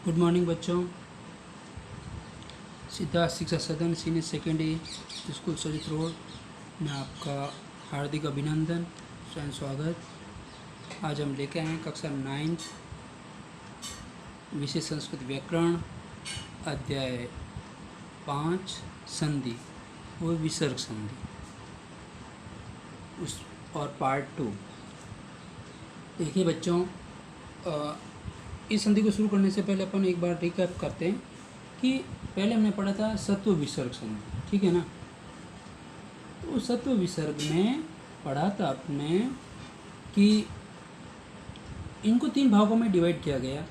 Good morning बच्चों। सिद्धार्थ शिक्षा सदन सीनियर सेकेंडरी स्कूल सरित रोड में आपका हार्दिक अभिनंदन स्वयं स्वागत। आज हम लेके आए हैं कक्षा 9 विषय संस्कृत व्याकरण अध्याय 5 संधि वो विसर्ग संधि उस और पार्ट 2। देखिए बच्चों, इस संधि को शुरू करने से पहले अपन एक बार रिकैप करते हैं कि पहले हमने पढ़ा था सत्व विसर्ग संधि, ठीक है ना। तो सत्व विसर्ग में पढ़ा था आपने कि इनको 3 भागों में डिवाइड किया गया,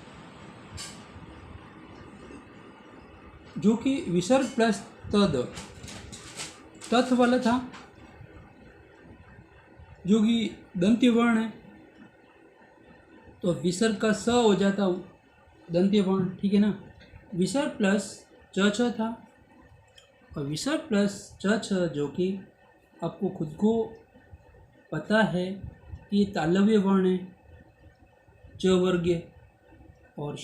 जो कि विसर्ग प्लस तथ वाला था, जो कि दंत्य वर्ण है। तो विसर्ग का स हो जाता दंत्य वर्ण, ठीक है ना। विसर्ग प्लस च था, और विसर्ग प्लस च जो कि आपको खुद को पता है कि ये तालव्य वर्ण है, च वर्गीय और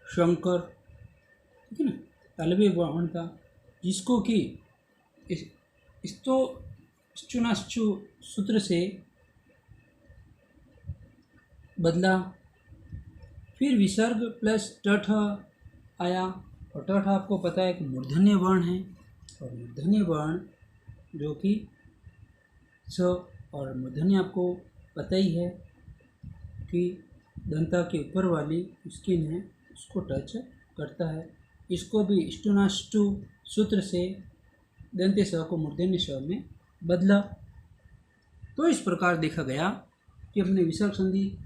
शंकर, ठीक है ना, तालव्य वर्ण था, जिसको कि चुनाश्चु सूत्र से बदला। फिर विसर्ग प्लस टठ आया, और टठ आपको पता है कि मूर्धन्य वर्ण है, और मूर्धन्य वर्ण जो कि स, और मूर्धन्य आपको पता ही है कि दंता के ऊपर वाली स्किन है उसको टच करता है। इसको भी इष्टुनाष्टु सूत्र से दंत्य स को मूर्धन्य स में बदला। तो इस प्रकार देखा गया कि अपने विसर्ग संधि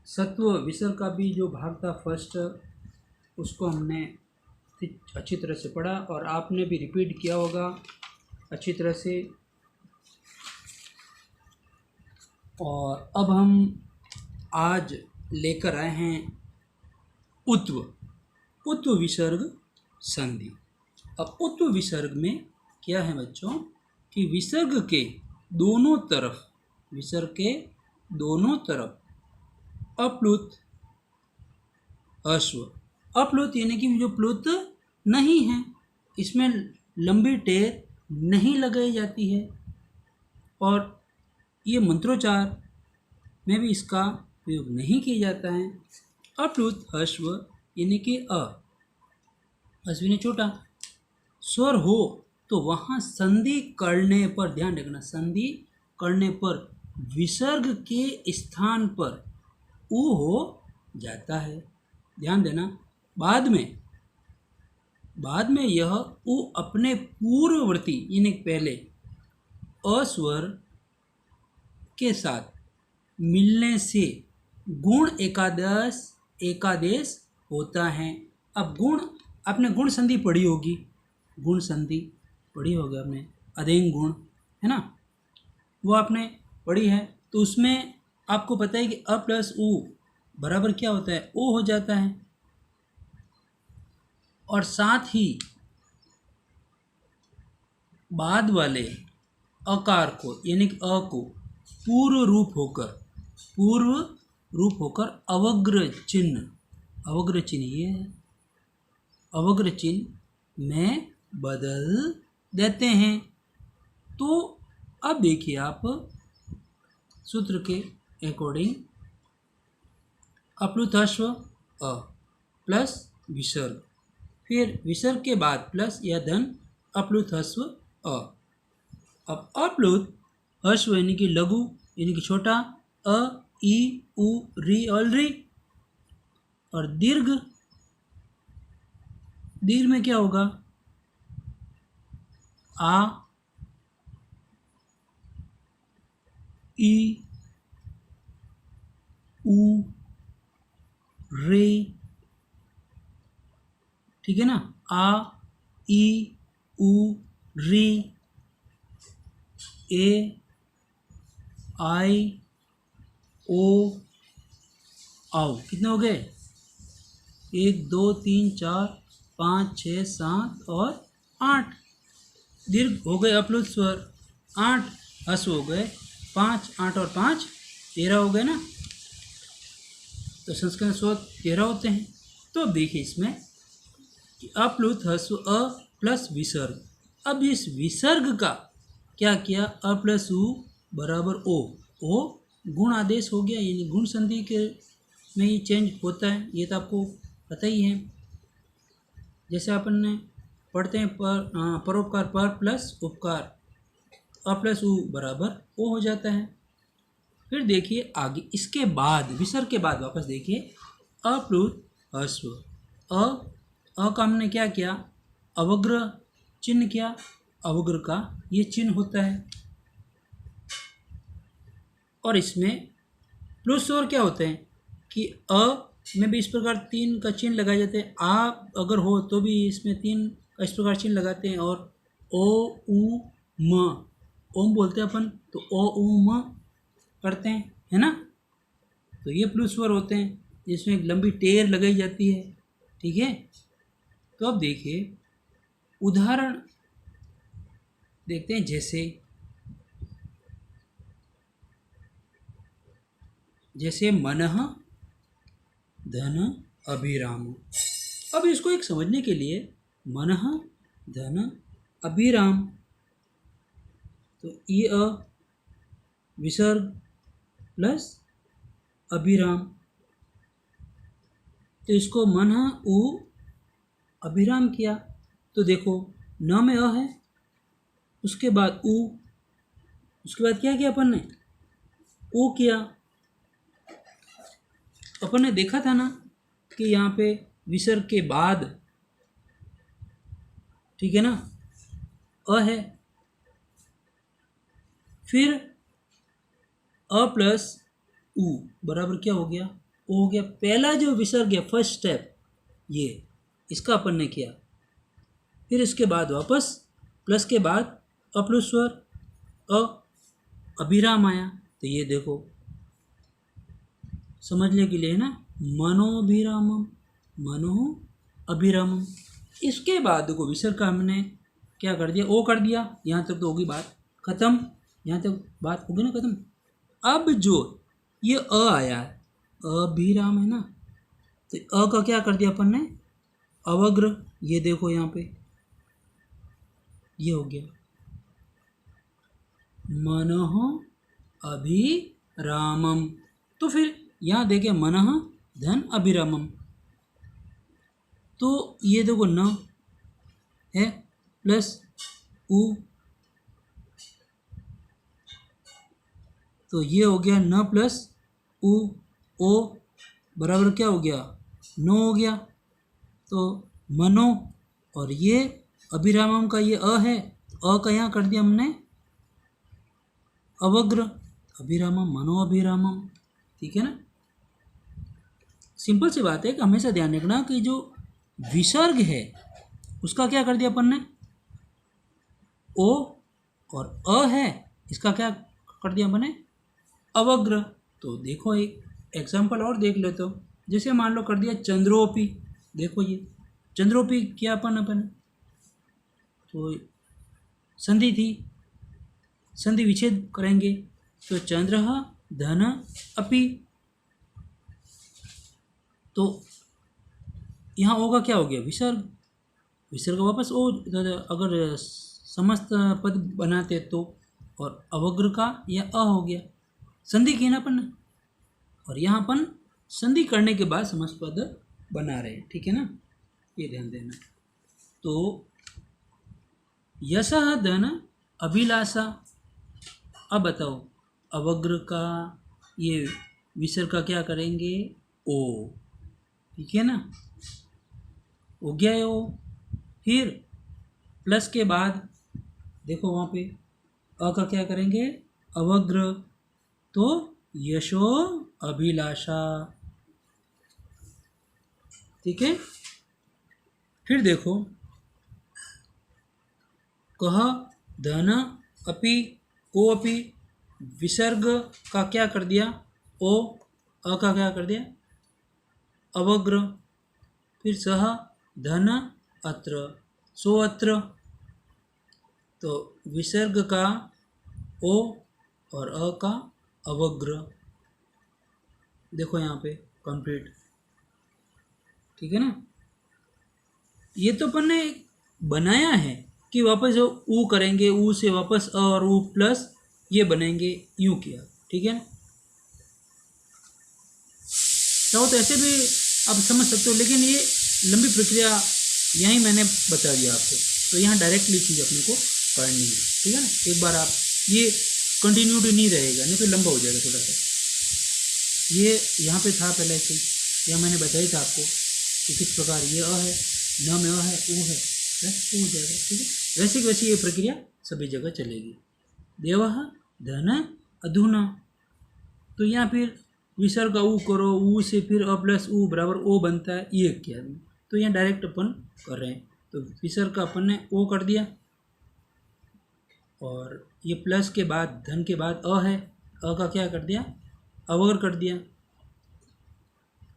सत्व विसर्ग का भी जो भाग था फर्स्ट, उसको हमने अच्छी तरह से पढ़ा और आपने भी रिपीट किया होगा अच्छी तरह से। और अब हम आज लेकर आए हैं उत्व विसर्ग संधि। अब उत्व विसर्ग में क्या है बच्चों कि विसर्ग के दोनों तरफ अप्लुत अश्व, अप्लुत यानी कि जो प्लुत नहीं है, इसमें लंबी टेर नहीं लगाई जाती है, और ये मंत्रोच्चार में भी इसका प्रयोग नहीं किया जाता है। अप्लुत अश्व यानी कि अश्विनी छोटा स्वर हो तो वहाँ संधि करने पर ध्यान रखना, संधि करने पर विसर्ग के स्थान पर उ हो जाता है, ध्यान देना। बाद में यह उ अपने पूर्ववर्ती यानी पहले अस्वर के साथ मिलने से गुण एकादेश होता है। अब गुण, आपने गुण संधि पढ़ी होगी, आपने अदेंग गुण है ना, वो आपने पढ़ी है। तो उसमें आपको पता है कि अ प्लस उ बराबर क्या होता है, ओ हो जाता है। और साथ ही बाद वाले अकार को यानी कि अ को पूर्व रूप होकर अवग्र चिन्ह ये है, अवग्र चिन्ह में बदल देते हैं। तो अब देखिए आप सूत्र के अकॉर्डिंग अप्लुतश्व अ प्लस विसर्ग, फिर विसर्ग के बाद प्लस या धन अप्लुतश्व अ। अब अप्लुत अश्व यानी कि लघु यानी कि छोटा, अ ई उ री और री। और दीर्घ में क्या होगा, आ ई उ रे, ठीक है ना, आ ई उ रे, ए आई ओ आओ। कितने हो गए, 1 2 3 4 5 6 7 और 8 दीर्घ हो गए, अप्लुत स्वर 8, हस्व हो गए 5, 8 और 5 13 हो गए ना। तो संस्कृत स्वर 13 होते हैं। तो अब देखिए इसमें कि अप्लुत ह्रस्व अ प्लस विसर्ग। अब इस विसर्ग का क्या किया, अ प्लस उ बराबर ओ गुण आदेश हो गया, यानी गुण संधि के में ये चेंज होता है, ये तो आपको पता ही है। जैसे अपन ने पढ़ते हैं परोपकार पर प्लस उपकार, अ प्लस उ बराबर ओ हो जाता है। फिर देखिए आगे इसके बाद विसर्ग के बाद वापस देखिए अप्लुत ह्रस्व अ का हमने क्या किया, अवग्र चिन्ह किया, अवग्र का ये चिन्ह होता है। और इसमें प्लस और क्या होते हैं कि अ में भी इस प्रकार 3 का चिन्ह लगाए जाते हैं, आ अगर हो तो भी इसमें 3 का इस प्रकार चिन्ह लगाते हैं। और ओ उ म ओम बोलते हैं अपन, तो ओ उ म करते हैं, है ना। तो ये प्लस स्वर होते हैं जिसमें एक लंबी टेर लगाई जाती है, ठीक है। तो अब देखिए उदाहरण देखते हैं, जैसे मनः धन अभिराम। अब इसको एक समझने के लिए मनः धन अभिराम, तो ये अ विसर्ग प्लस अभिराम, तो इसको मनः उ अभिराम किया। तो देखो न में अ है, उसके बाद उ, उसके बाद क्या किया अपन ने, ओ किया। अपन ने देखा था ना कि यहाँ पे विसर्ग के बाद, ठीक है ना, अ है, फिर अ प्लस उ बराबर क्या हो गया, ओ हो गया। पहला जो विसर्ग है फर्स्ट स्टेप, ये इसका अपन ने किया। फिर इसके बाद वापस प्लस के बाद अप्लुत स्वर अ अभिराम आया। तो ये देखो समझने के लिए है ना, मनोभिरामम मनो अभिरामम। इसके बाद देखो विसर्ग का हमने क्या कर दिया, ओ कर दिया। यहाँ तक तो होगी बात खत्म, यहाँ तक बात होगी ना खत्म। अब जो ये अ आया है, अभिराम है ना, तो अ का क्या कर दिया अपन ने, अवग्र। ये देखो यहाँ पे ये हो गया मनः अभिरामम। तो फिर यहाँ देखे मनः धन अभिरामम, तो ये देखो न है प्लस उ, तो ये हो गया न प्लस उ, ओ बराबर क्या हो गया, नो हो गया। तो मनो, और ये अभिरामम का ये अ है, अ का यहाँ कर दिया हमने अवग्र, अभिरामम मनो अभिरामम, ठीक है ना। सिंपल सी बात है कि हमेशा ध्यान रखना कि जो विसर्ग है उसका क्या कर दिया अपन ने, ओ, और अ है इसका क्या कर दिया अपन ने, अवग्र। तो देखो एक एग्जाम्पल और देख लेते हो, जैसे मान लो कर दिया चंद्रोपी। देखो ये चंद्रोपी क्या अपन तो संधि थी, संधि विच्छेद करेंगे, तो चंद्र धन अपि, तो यहाँ होगा क्या हो गया, विसर्ग। विसर्ग वापस ओ, अगर समस्त पद बनाते तो, और अवग्र का यह अ हो गया, संधि की ना अपन ने, और यहाँ अपन संधि करने के बाद समस्त पद बना रहे हैं, ठीक है ना, ये ध्यान देना। तो यशः धन अभिलाषा। अब बताओ अवग्र का ये विसर्ग का क्या करेंगे, ओ, ठीक है ना, हो गया है ओ। फिर प्लस के बाद देखो वहाँ पे अ का क्या करेंगे, अवग्र, तो यशो अभिलाषा, ठीक है। फिर देखो कह धन अपि को अपि, विसर्ग का क्या कर दिया ओ, अ का क्या कर दिया अवग्र। फिर सह धन अत्र सो अत्र, तो विसर्ग का ओ और अ का अवग्र। देखो यहाँ पे कंप्लीट, ठीक है ना। ये तो अपन ने बनाया है कि वापस जो ऊ करेंगे, ऊ से वापस अ और ऊ प्लस ये बनेंगे, यूँ किया, ठीक है ना। चाहो तो ऐसे भी आप समझ सकते हो, लेकिन ये लंबी प्रक्रिया यहीं मैंने बता दिया आपको, तो यहाँ डायरेक्टली चीज़ अपने को पढ़नी है, ठीक है ना। एक बार आप ये कंटिन्यूटी नहीं रहेगा, नहीं तो लंबा हो जाएगा थोड़ा सा। ये यहाँ पे था पहले से, यहाँ मैंने बताया था आपको कि किस प्रकार ये अ है, न में अ है, ऊ है, प्लस ऊ हो जाएगा, ठीक है। वैसे की वैसी ये प्रक्रिया सभी जगह चलेगी। देवः धन अधुना, तो यहाँ फिर विसर्ग ऊ करो, ऊ से फिर अ प्लस ऊ बराबर ओ बनता है, ये किया, तो यहाँ डायरेक्ट अपन कर रहे हैं। तो विसर्ग का अपन ने ओ कर दिया, और ये प्लस के बाद धन के बाद अ है, अ का क्या कर दिया, अवर कर दिया।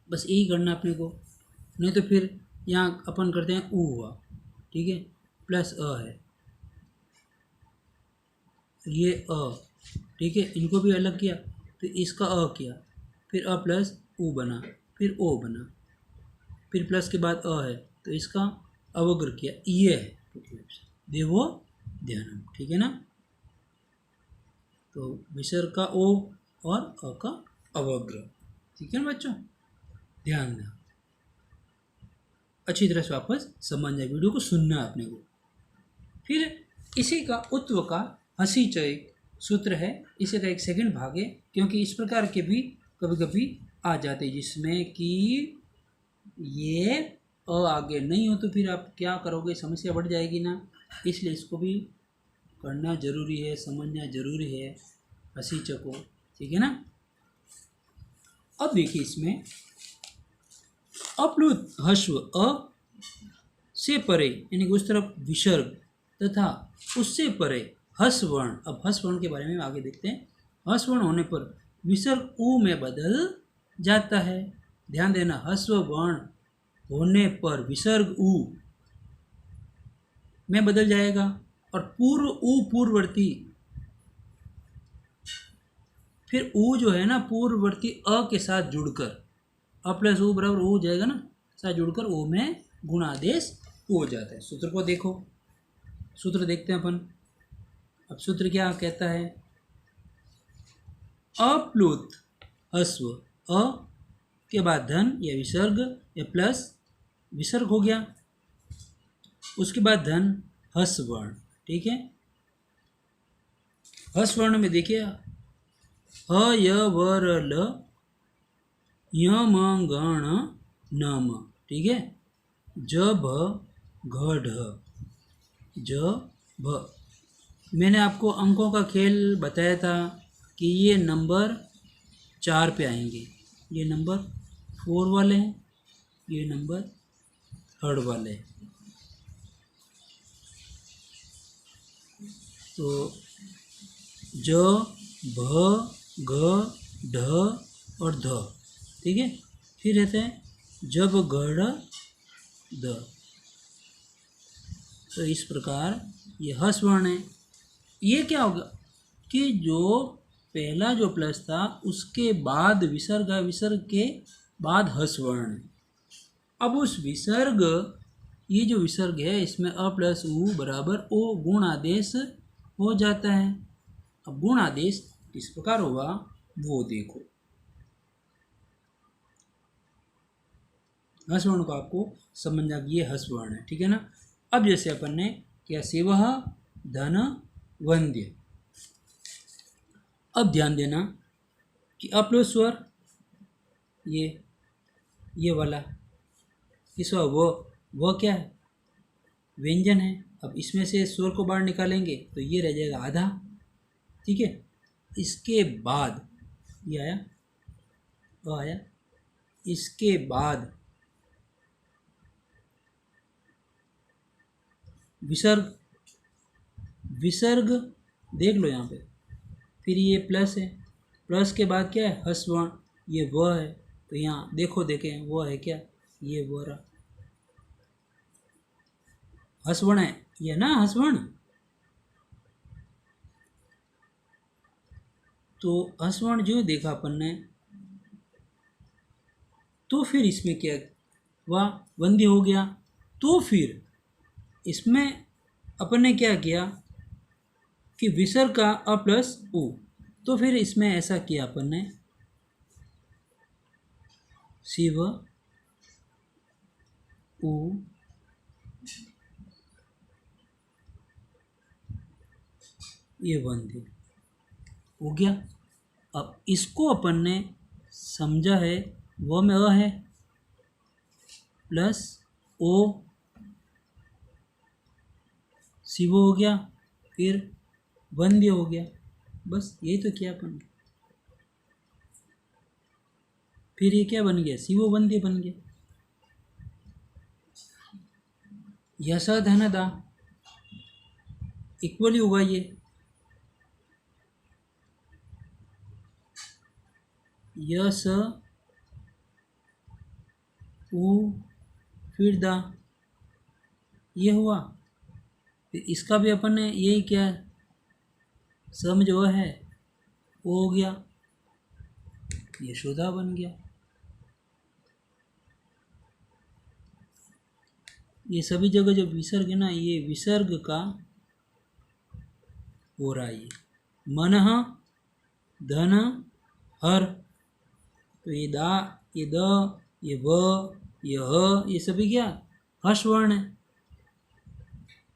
बस यही करना अपने को, नहीं तो फिर यहाँ अपन करते हैं ऊ हुआ, ठीक है, प्लस अ है, ये अ, ठीक है, इनको भी अलग किया, तो इसका अ किया, फिर अ प्लस ऊ बना, फिर ओ बना, फिर प्लस के बाद अ है, तो इसका अवग्र किया, ये है देवो ध्यानम, ठीक है ना। तो विसर्ग का ओ और अ का अवग्र, ठीक है ना बच्चों, ध्यान दें, अच्छी तरह से वापस समझना, वीडियो को सुनना है अपने को। फिर इसी का उत्व का हंसी च एक सूत्र है, इसी का एक सेकंड भाग है, क्योंकि इस प्रकार के भी कभी कभी आ जाते हैं जिसमें कि ये अ आगे नहीं हो, तो फिर आप क्या करोगे, समस्या बढ़ जाएगी ना, इसलिए इसको भी करना जरूरी है, समझना जरूरी है हंसी च को, ठीक है ना। अब देखिए इसमें अप्लुत हस्व अ से परे, यानी कि उस तरफ विसर्ग तथा उससे परे हस्वर्ण। अब हस्वर्ण के बारे में आगे देखते हैं। हस्वर्ण होने पर विसर्ग ऊ में बदल जाता है, ध्यान देना, हस्वर्ण होने पर विसर्ग ऊ में बदल जाएगा, और पूर्व ऊ पूर्ववर्ती, फिर ऊ जो है ना पूर्ववर्ती अ के साथ जुड़कर, अ प्लस ऊ बराबर ऊ हो जाएगा ना, साथ जुड़कर ओ में गुणादेश हो जाता है। सूत्र को देखो, सूत्र देखते हैं अपन। अब सूत्र क्या कहता है, अप्लुत हस्व अ के बाद धन या विसर्ग या प्लस विसर्ग हो गया, उसके बाद धन हस्वर्ण, ठीक है। हस्वर्ण में देखिए ह य व र ल य म गण न म, ठीक है, ज भ घ ढ ज भ। मैंने आपको अंकों का खेल बताया था कि ये नंबर 4 पे आएंगे, ये नंबर 4 वाले हैं, ये नंबर 3rd वाले हैं। तो ज भ घ ढ और ध, ठीक है। फिर रहते हैं जब गढ़ द, तो इस प्रकार ये हस्वर्ण है। ये क्या होगा कि जो पहला जो प्लस था उसके बाद विसर्ग है, विसर्ग के बाद हस्वर्ण है। अब उस विसर्ग, ये जो विसर्ग है इसमें अ प्लस ऊ बराबर ओ गुण आदेश हो जाता है। अब गुण आदेश किस प्रकार होगा वो देखो, हस्वर्ण को आपको समझना कि ये हस्वर्ण है, ठीक है ना। अब जैसे अपन ने क्या सेवह धन वंद्य, अब ध्यान देना कि अपलोड स्वर ये वाला किस वो क्या है, व्यंजन है। अब इसमें से स्वर को बाहर निकालेंगे तो ये रह जाएगा आधा, ठीक है। इसके बाद ये आया, वो आया, इसके बाद विसर्ग, विसर्ग देख लो यहाँ पे, फिर ये प्लस है, प्लस के बाद क्या है हस्वर्ण, ये व है, तो यहाँ देखो देखें वो है क्या, ये व रहा, हस्वर्ण है ये ना, हस्वर्ण। तो हस्वर्ण जो देखा अपन ने, तो फिर इसमें क्या हुआ, वंध्य हो गया। तो फिर इसमें अपन ने क्या किया कि विसर्ग का अ प्लस उ, तो फिर इसमें ऐसा किया अपन ने, शिव उ ये वंध्य हो गया। अब इसको अपन ने समझा है, व में अ है प्लस ओ शिव हो गया, फिर वंध्य हो गया। बस यही तो किया अपन ने। फिर ये क्या बन गया, शिवो वंध्य बन गया। यस धन दा इक्वली होगा ये, यस उ फिर दा, ये हुआ। फिर इसका भी अपन ने यही क्या, सम जो है वो हो गया, यशोदा बन गया। ये सभी जगह जो विसर्ग है ना, ये विसर्ग का हो रहा है। ये मन धन हर, तो ये दा, ये द, ये व, ये ह, ये सभी क्या हर्ष वर्ण है।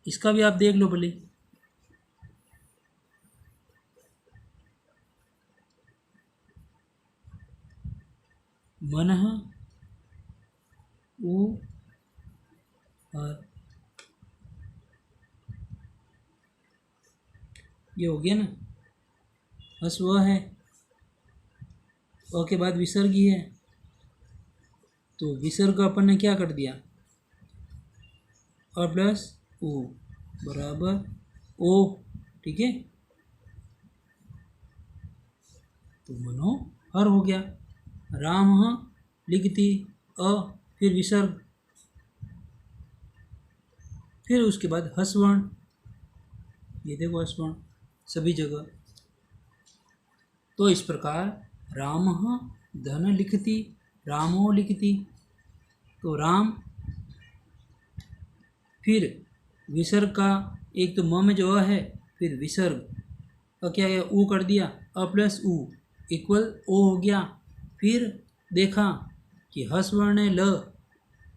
इसका भी आप देख लो भले, मन उ हर, ये हो गया ना, हस वह है, और के बाद विसर्ग ही है, तो विसर्ग अपन ने क्या कर दिया, और प्लस ओ बराबर ओ, ठीक है। तो मनोहर हो गया। राम लिखती अ, फिर विसर्ग, फिर उसके बाद हसवर्ण, ये देखो हसवर्ण सभी जगह। तो इस प्रकार राम धन लिखती, रामो लिखती, तो राम, फिर विसर्ग का एक तो म में जो अ है, फिर विसर्ग का क्या है, ऊ कर दिया, अ प्लस ऊ इक्वल ओ हो गया। फिर देखा कि हस वर्ण है ल,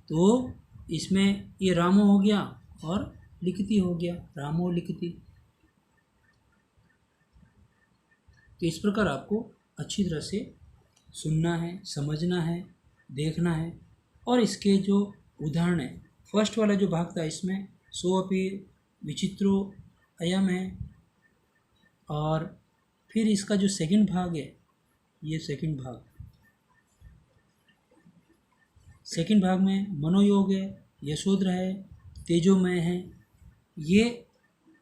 तो इसमें ये रामो हो गया और लिखती हो गया, रामो लिखती। तो इस प्रकार आपको अच्छी तरह से सुनना है, समझना है, देखना है। और इसके जो उदाहरण है, फर्स्ट वाला जो भाग था इसमें सोअपि विचित्रो अयम है, और फिर इसका जो सेकंड भाग है, ये सेकंड भाग में मनोयोग है, यशोधरा है, तेजोमय है, ये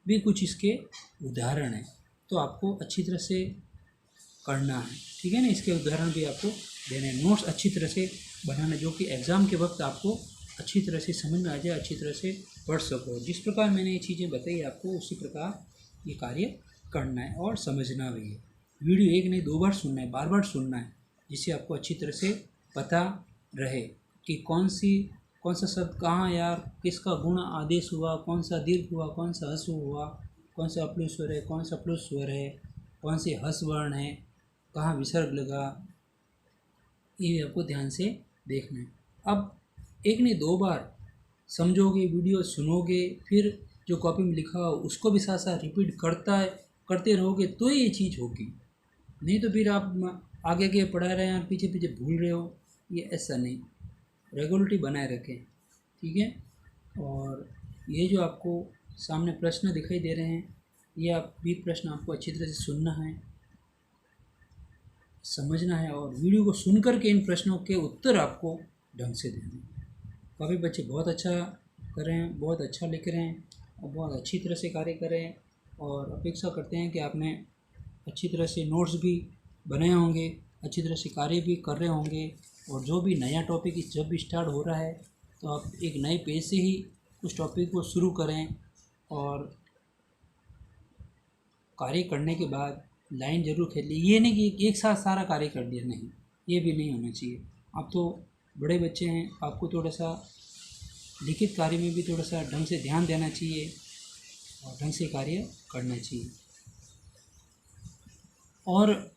भी कुछ इसके उदाहरण हैं। तो आपको अच्छी तरह से करना है, ठीक है ना। इसके उदाहरण भी आपको देने, नोट्स अच्छी तरह से बनाना, जो कि एग्ज़ाम के वक्त आपको अच्छी तरह से समझ में आ जाए, अच्छी तरह से पढ़ सको। जिस प्रकार मैंने ये चीज़ें बताई आपको, उसी प्रकार ये कार्य करना है और समझना भी है। वीडियो एक नहीं 2 बार सुनना है, बार बार सुनना है, जिससे आपको अच्छी तरह से पता रहे कि कौन सा शब्द कहाँ यार किसका गुण आदेश हुआ, कौन सा दीर्घ हुआ, कौन सा हस्व हुआ, कौन सा अपलु स्वर है, कौन सा प्लुस स्वर है, कौन से हस वर्ण है, कहाँ विसर्ग लगा, ये आपको ध्यान से देखना है। अब एक नहीं 2 बार समझोगे, वीडियो सुनोगे, फिर जो कॉपी में लिखा हो उसको भी साथ साथ रिपीट करते रहोगे, तो ये चीज़ होगी। नहीं तो फिर आप आगे आगे पढ़ा रहे हैं और पीछे पीछे भूल रहे हो, ये ऐसा नहीं। रेगुलरिटी बनाए रखें, ठीक है। और ये जो आपको सामने प्रश्न दिखाई दे रहे हैं, ये आप भी प्रश्न आपको अच्छी तरह से सुनना है, समझना है, और वीडियो को सुन कर के इन प्रश्नों के उत्तर आपको ढंग से देने। काफ़ी बच्चे बहुत अच्छा कर रहे हैं, बहुत अच्छा लिख रहे हैं और बहुत अच्छी तरह से कार्य कर रहे हैं, और अपेक्षा करते हैं कि आपने अच्छी तरह से नोट्स भी बनाए होंगे, अच्छी तरह से कार्य भी कर रहे होंगे। और जो भी नया टॉपिक जब भी स्टार्ट हो रहा है, तो आप एक नए पेज से ही उस टॉपिक को शुरू करें, और कार्य करने के बाद लाइन ज़रूर खेल ली। ये नहीं कि एक साथ सारा कार्य कर दिया, नहीं, ये भी नहीं होना चाहिए। आप तो बड़े बच्चे हैं, आपको थोड़ा सा लिखित कार्य में भी थोड़ा सा ढंग से ध्यान देना चाहिए और ढंग से कार्य करना चाहिए। और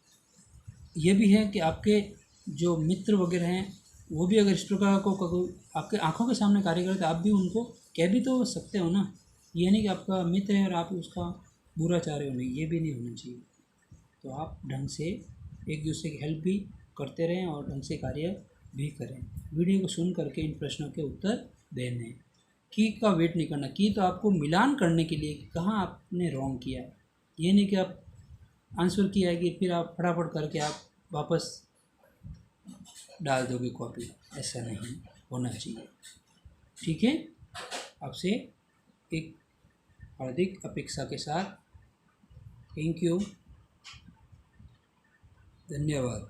ये भी है कि आपके जो मित्र वगैरह हैं वो भी अगर इस प्रकार को आपके आंखों के सामने कार्य करते, आप भी उनको कह भी तो सकते हो ना। ये नहीं कि आपका मित्र है और आप उसका बुरा चाह रहे हो, नहीं, ये भी नहीं होना चाहिए। तो आप ढंग से एक दूसरे की हेल्प भी करते रहें और ढंग से कार्य भी करें। वीडियो को सुन करके इन प्रश्नों के उत्तर देने, की का वेट नहीं करना। की तो आपको मिलान करने के लिए कि कहाँ आपने रॉन्ग किया। ये नहीं कि आप आंसर किया है कि फिर आप फटाफट करके आप वापस डाल दोगे कॉपी, ऐसा नहीं होना चाहिए। ठीक है, आपसे एक हार्दिक अपेक्षा के साथ थैंक यू, धन्यवाद।